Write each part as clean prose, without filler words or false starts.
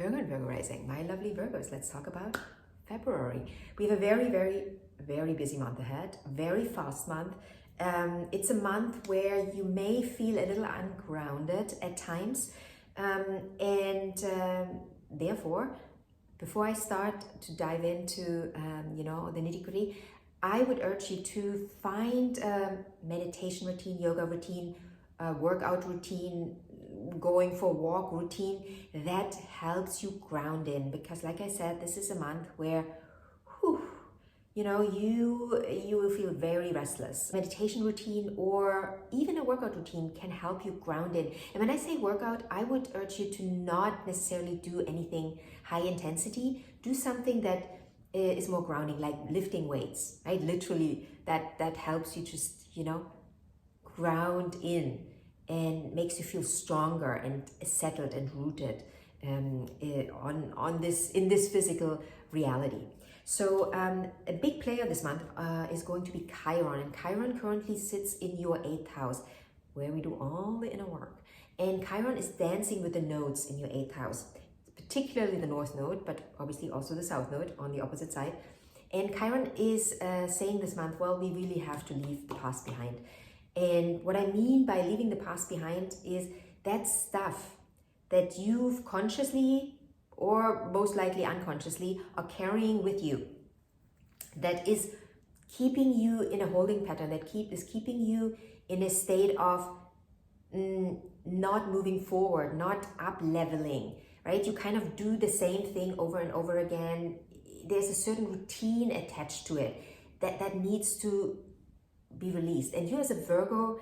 Virgo and Virgo rising, my lovely Virgos, let's talk about February. We have a very, very, very busy month ahead, very fast month. It's a month where you may feel a little ungrounded at times. Therefore, before I start to dive into, the nitty-gritty, I would urge you to find a meditation routine, yoga routine, workout routine, going for a walk routine that helps you ground in, because like I said, this is a month where you will feel very restless. Meditation routine or even a workout routine can help you ground in. And when I say workout, I would urge you to not necessarily do anything high intensity. Do something that is more grounding, like lifting weights, right? Literally, that helps you just, ground in and makes you feel stronger and settled and rooted in this physical reality. So a big player this month is going to be Chiron, and Chiron currently sits in your 8th house, where we do all the inner work. And Chiron is dancing with the nodes in your 8th house, particularly the North Node, but obviously also the South Node on the opposite side. And Chiron is saying this month, well, we really have to leave the past behind. And what I mean by leaving the past behind is that stuff that you've consciously or most likely unconsciously are carrying with you, that is keeping you in a holding pattern, that is keeping you in a state of not moving forward, not up leveling, right? You kind of do the same thing over and over again. There's a certain routine attached to it that needs to be released. And you as a Virgo,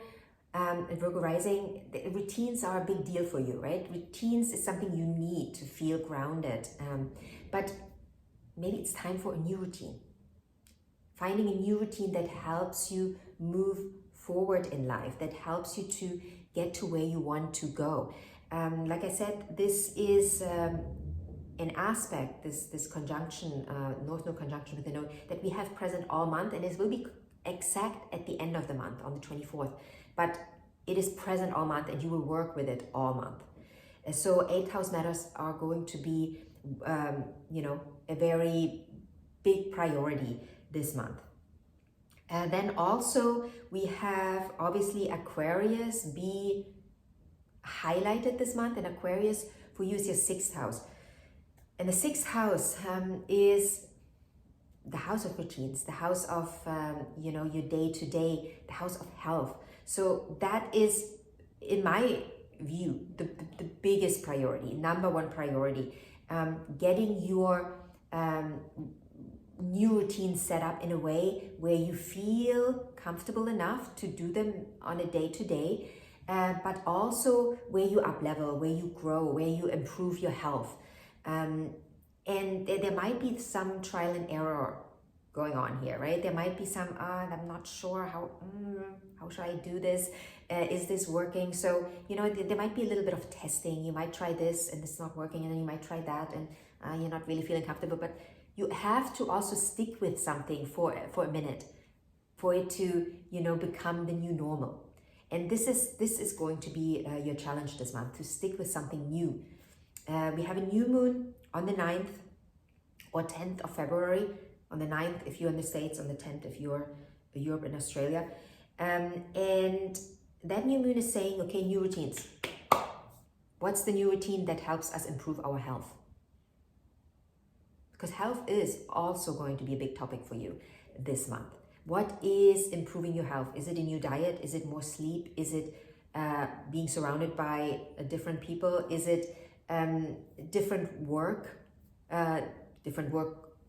and Virgo rising, the routines are a big deal for you, right? Routines is something you need to feel grounded. But maybe it's time for a new routine. Finding a new routine that helps you move forward in life, that helps you to get to where you want to go. Like I said, this is an aspect, this conjunction, North Node conjunction with the node, that we have present all month, and it will be exact at the end of the month on the 24th. But it is present all month, and you will work with it all month. So 8th house matters are going to be, a very big priority this month. And then also we have obviously Aquarius be highlighted this month, and Aquarius for you is your 6th house. And the 6th house is the house of routines, the house of, your day-to-day, the house of health. So that is, in my view, the biggest priority, number one priority, getting your new routines set up in a way where you feel comfortable enough to do them on a day-to-day, but also where you up-level, where you grow, where you improve your health. And there might be some trial and error going on here, right? There might be some, I'm not sure how should I do this? Is this working? So, there might be a little bit of testing. You might try this and it's not working, and then you might try that and you're not really feeling comfortable. But you have to also stick with something for a minute for it to, become the new normal. And this is going to be your challenge this month, to stick with something new. We have a new moon on the 9th or 10th of February. On the 9th if you're in the States, on the 10th if you're Europe and Australia. And that new moon is saying, okay, new routines. What's the new routine that helps us improve our health? Because health is also going to be a big topic for you this month. What is improving your health? Is it a new diet? Is it more sleep? Is it being surrounded by different people? Is it different work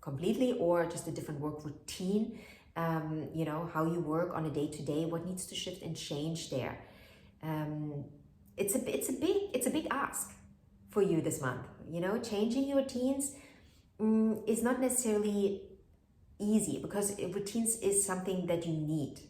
completely, or just a different work routine? How you work on a day-to-day, what needs to shift and change there. It's a big ask for you this month. Changing your routines is not necessarily easy, because routines is something that you need.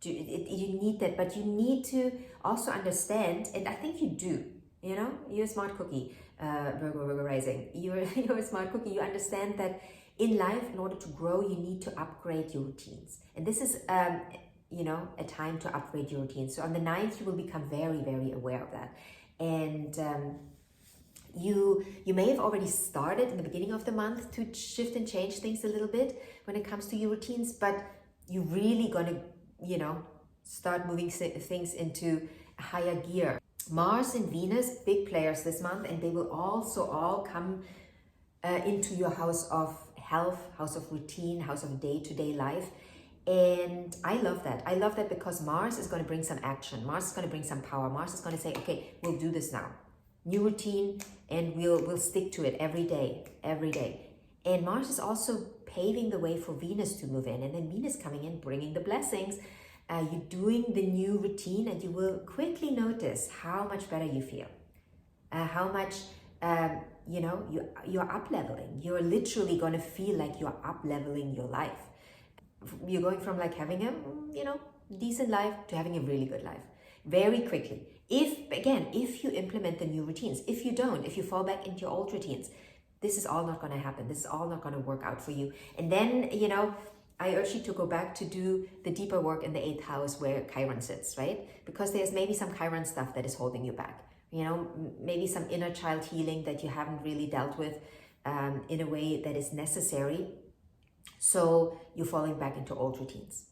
You need that, but you need to also understand, and I think you do. You're a smart cookie, Virgo rising. You're a smart cookie. You understand that in life, in order to grow, you need to upgrade your routines. And this is, a time to upgrade your routines. So on the 9th, you will become very, very aware of that. And You may have already started in the beginning of the month to shift and change things a little bit when it comes to your routines, but you're really gonna, start moving things into a higher gear. Mars and Venus, big players this month, and they will also all come into your house of health, house of routine, house of day-to-day life. And I love that. I love that because Mars is going to bring some action. Mars is going to bring some power. Mars is going to say, okay, we'll do this now. New routine, and we'll stick to it every day, every day. And Mars is also paving the way for Venus to move in, and then Venus coming in, bringing the blessings. You're doing the new routine, and you will quickly notice how much better you feel, how much you're up leveling. You're literally going to feel like you're up leveling your life. You're going from like having a decent life to having a really good life very quickly. If you implement the new routines. If you don't, if you fall back into your old routines, this is all not going to happen. This is all not going to work out for you. And then, I urge you to go back to do the deeper work in the 8th house where Chiron sits, right? Because there's maybe some Chiron stuff that is holding you back. Maybe some inner child healing that you haven't really dealt with in a way that is necessary. So you're falling back into old routines.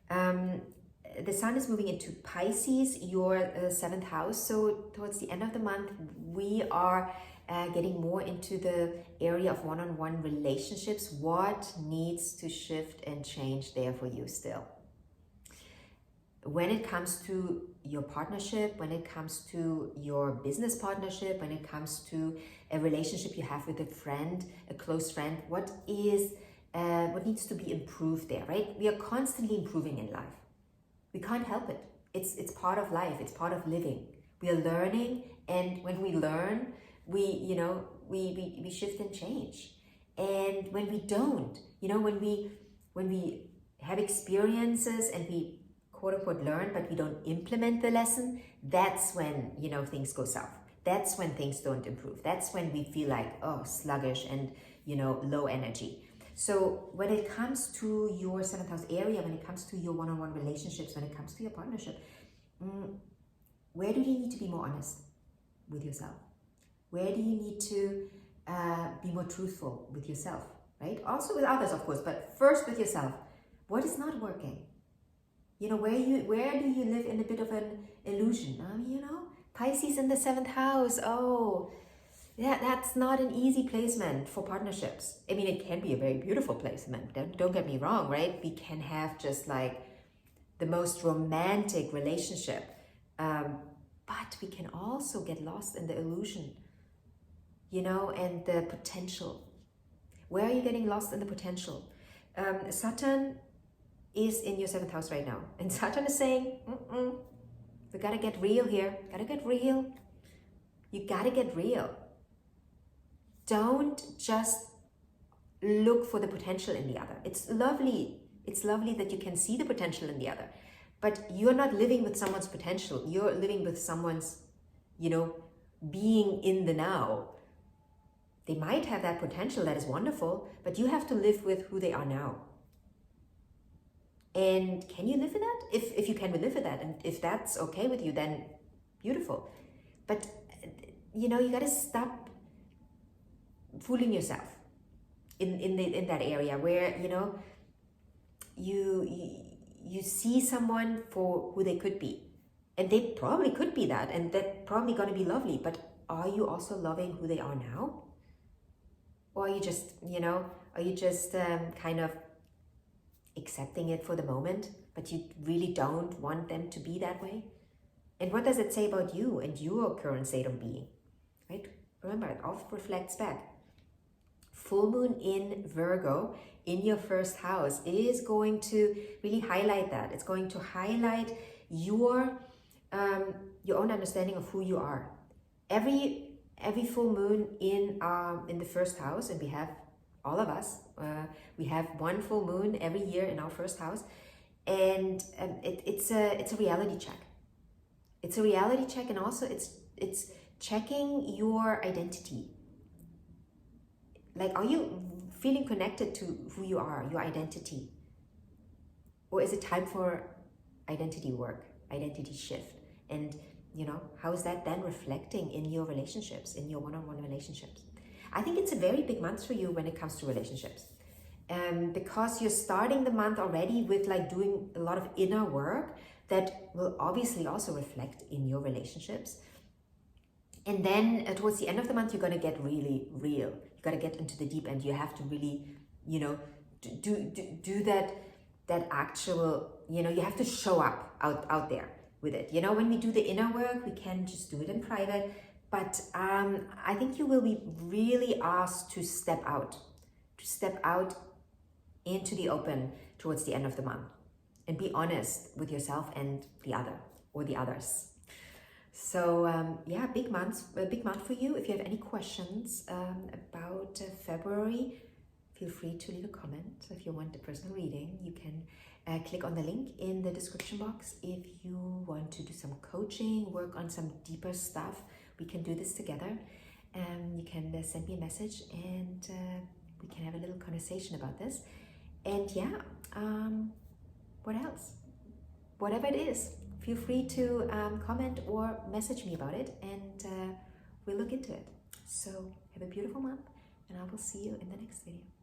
The sun is moving into Pisces, your 7th house. So towards the end of the month, we are getting more into the area of one-on-one relationships. What needs to shift and change there for you still? When it comes to your partnership, when it comes to your business partnership, when it comes to a relationship you have with a friend, a close friend, what needs to be improved there, right? We are constantly improving in life. We can't help it. It's part of life. It's part of living. We are learning, and when we learn, we shift and change. And when we don't, when we have experiences and we quote unquote learn, but we don't implement the lesson, that's when, things go south. That's when things don't improve. That's when we feel like, sluggish and, low energy. So when it comes to your 7th house area, when it comes to your one-on-one relationships, when it comes to your partnership, where do you need to be more honest with yourself? Where do you need to be more truthful with yourself, right? Also with others, of course, but first with yourself. What is not working? Where do you live in a bit of an illusion? Pisces in the 7th house. Oh, yeah, that's not an easy placement for partnerships. I mean, it can be a very beautiful placement. Don't get me wrong, right? We can have just like the most romantic relationship, but we can also get lost in the illusion, and the potential. Where are you getting lost in the potential? Saturn is in your 7th house right now, and Saturn is saying, we gotta get real here. Gotta get real. You gotta get real. Don't just look for the potential in the other. It's lovely. It's lovely that you can see the potential in the other, but you're not living with someone's potential. You're living with someone's, being in the now. They might have that potential that is wonderful, but you have to live with who they are now. And can you live with that? If you can live with that, and if that's okay with you, then beautiful. But, you got to stop fooling yourself in that area where, you see someone for who they could be. And they probably could be that, and they're probably going to be lovely. But are you also loving who they are now? Or are you just, kind of accepting it for the moment, but you really don't want them to be that way? And what does it say about you and your current state of being, right? Remember, it all reflects back. Full moon in Virgo in your 1st house is going to really highlight that. It's going to highlight your own understanding of who you are. Every full moon in the 1st house, and we have all of us, we have one full moon every year in our 1st house, and it's a reality check. It's a reality check, and also it's checking your identity. Like, are you feeling connected to who you are, your identity? Or is it time for identity work, identity shift? And, how is that then reflecting in your relationships, in your one-on-one relationships? I think it's a very big month for you when it comes to relationships. Because you're starting the month already with like doing a lot of inner work that will obviously also reflect in your relationships. And then towards the end of the month, you're going to get really real. You got to get into the deep end. You have to really, do that actual, you have to show up out there with it. When we do the inner work, we can just do it in private. But I think you will be really asked to step out into the open towards the end of the month and be honest with yourself and the other or the others. So yeah, big month for you. If you have any questions about February, feel free to leave a comment. If you want a personal reading, you can click on the link in the description box. If you want to do some coaching, work on some deeper stuff, we can do this together. You can send me a message and we can have a little conversation about this. And yeah, what else? Whatever it is, feel free to comment or message me about it, and we'll look into it. So have a beautiful month, and I will see you in the next video.